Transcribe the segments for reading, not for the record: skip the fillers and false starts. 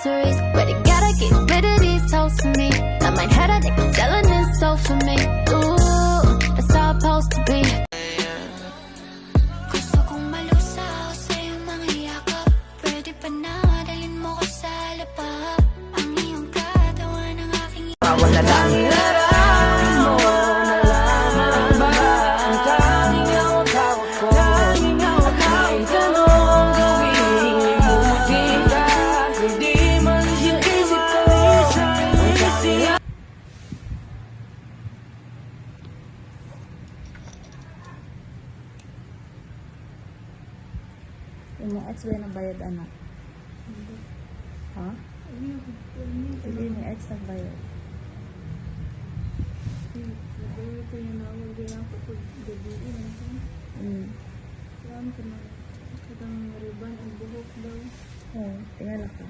groceries. But I gotta get rid of these hoes for me. I might have a nigga selling this soul for me. Ooh, that's all supposed to be. Gusto kong malusaw sa iyong mga yakap. Pwede pa na dalhin mo ko sa lapap. Ang iyong katawan ang aking wala lang nararamdaman mo na lamang ba ang tanging ang tawag ko. Kahit anong gawin, ibuti ka. Hindi man sa isip ko ang kasiya. Yung mga ex ba yung bayad, anak? Ha? Hindi yung ex ang bayad. Oo, tingala ka.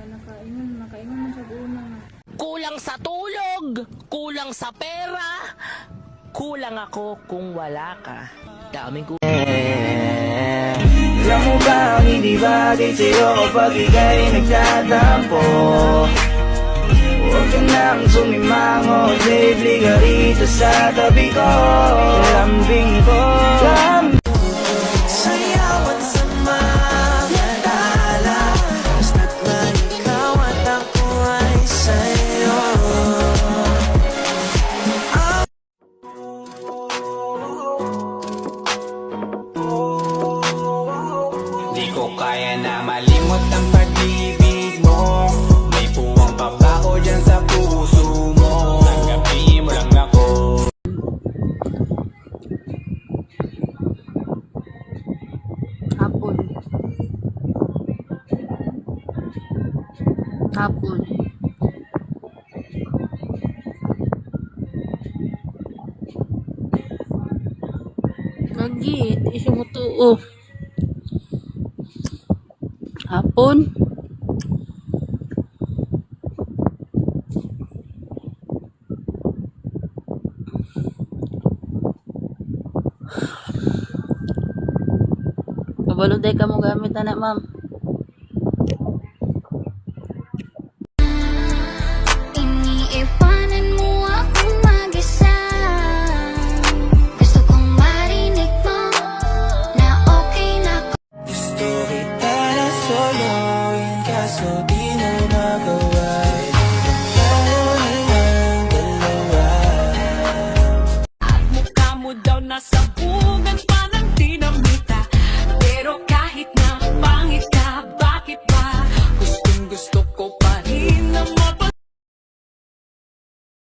Nakaingon man siya una nga. Kulang sa tulog, kulang sa pera, kulang ako kung wala ka. Daming ko. Alam mo ba ang hindi bagay sa'yo kapag ika'y nagtatampo? Huwag ka nang sumimangot, lately ka rito sa tabi ko. Lambing ko, sayaw at sama, nadala. Basta't man ikaw at ako ay sa'yo. Di ko kaya na malimot ang pag-ibig mo. May puwang pa ba ko dyan sa puso mo? Tanggapin mo lang ako. Hapon. Hapon. Lagi, di siya mutuo. Hapon. Kabaluday ka mo gamit, anak, ma'am. iniiwanan mo akong mag-isa. Gusto kong marinig mo na okay na ako. Gusto kita na soloin, kaso di mo magawa. Tayo lang dalawa. Mukha mo daw nasa bugan pa ng dinamita. Pero kahit na pangit ka, bakit ba? Gustong gusto